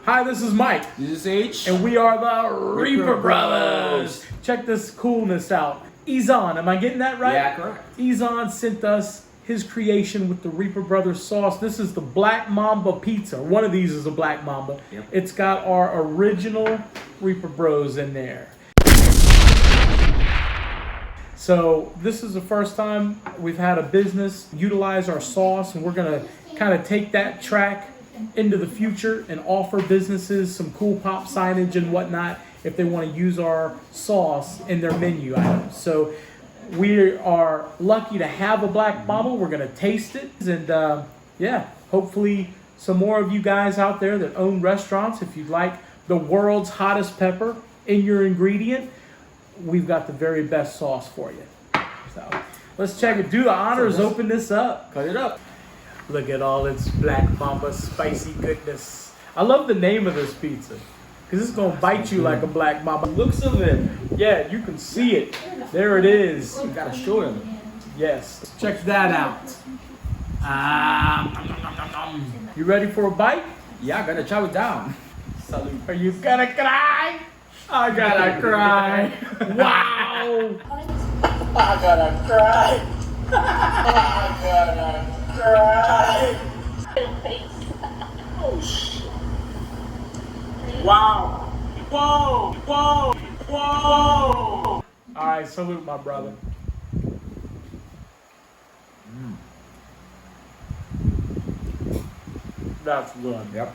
Hi, this is Mike. This is H. And we are the Reaper Brothers. Check this coolness out. Yzonn, am I getting that right? Yeah, correct. Yzonn sent us his creation with the Reaper Brothers sauce. This is the Black Mamba Pizza. One of these is a Black Mamba. Yep. It's got our original Reaper Bros in there. So this is the first time we've had a business utilize our sauce, and we're gonna kind of take that track into the future and offer businesses some cool pop signage and whatnot if they want to use our sauce in their menu items. So we are lucky to have a Black Mamba. We're gonna taste it, and yeah, hopefully some more of you guys out there that own restaurants, if you'd like the world's hottest pepper in your ingredient, we've got the very best sauce for you. So let's check it. Do the honors, open this up. Cut it up. Look at all its Black Mamba spicy goodness. I love the name of this pizza because it's gonna bite you like a Black Mamba. Looks of it. Yeah, you can see it. There it is. You gotta show him. Yes. Check that out. You ready for a bite? Yeah, I gotta chow it down. Salute. Are you gonna cry? I gotta cry. Wow. I gotta cry. I gotta cry. Oh shit. Wow. Whoa. Whoa. Whoa. Alright, salute my brother. That's good. Yep.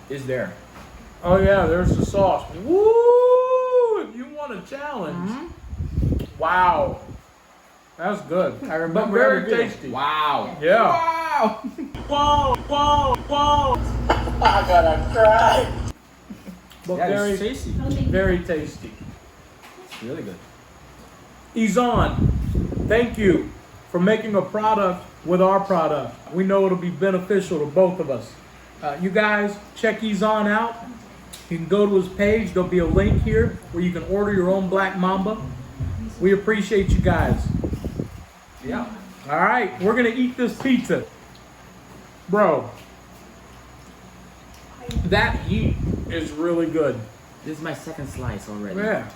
It's there. Oh yeah, there's the sauce. Woo! If you want a challenge. Wow. That's good. I remember. But very everything. tasty. Wow. Yeah. Wow. Whoa, whoa, whoa. I gotta cry. But Yeah, very it's tasty. very tasty. It's really good. Yzonn, thank you for making a product with our product. We know it'll be beneficial to both of us. You guys, check Yzonn out. You can go to his page. There'll be a link here where you can order your own Black Mamba. We appreciate you guys. Yeah. All right, we're gonna eat this pizza. Bro, that heat is really good. This is my second slice already. Yeah.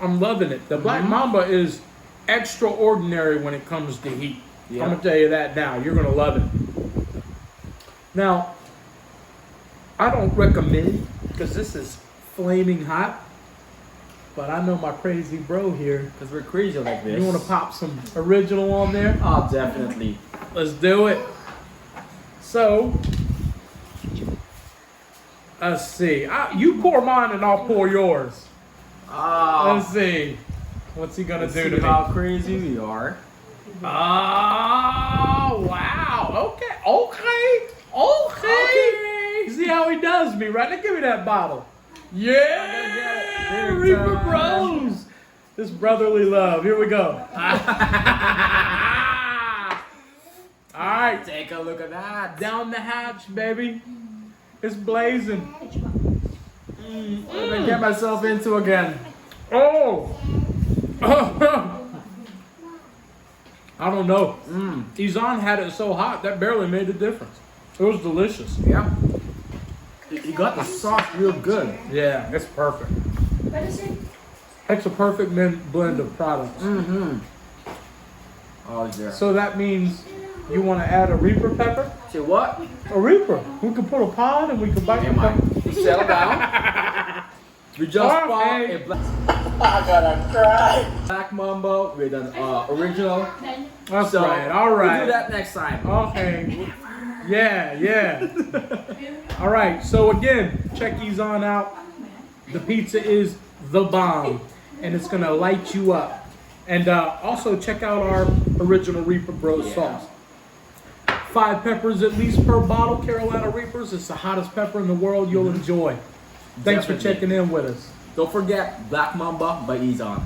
I'm loving it. The Black Mamba is extraordinary when it comes to heat. Yeah. I'm gonna tell you that now. You're gonna love it. Now, I don't recommend, because this is flaming hot, but I know my crazy bro here. Because we're crazy like this. You want to pop some original on there? Oh, definitely. Let's do it. So, let's see. You pour mine and I'll pour yours. Let's see. What's he gonna do to me? How crazy we are. Oh, wow. Okay. See how he does me, right? Now give me that bottle. Yeah, Reaper Bros. This brotherly love. Here we go. All right, Take a look at that. down the hatch, baby. It's blazing. I'm gonna get myself into again. Oh. I don't know. Yzonn had it so hot that barely made a difference. It was delicious. Yeah. You got the sauce real good. Yeah, it's perfect. What is it? It's a perfect blend of products. Oh, yeah. So that means you want to add a Reaper pepper? Say what? A Reaper. We could put a pod and we could bite the pepper. Settle down. We just bought a I gotta cry. Black Mamba with an original. That's So, right. All right. We'll do that next time. Okay. Yeah. All right. So again, check Yzonn out. The pizza is the bomb, and it's gonna light you up. And also check out our original Reaper Bros sauce. 5 peppers at least per bottle. Carolina Reapers. It's the hottest pepper in the world. You'll enjoy. Thanks for Definitely. checking in with us. Don't forget Black Mamba by Yzonn.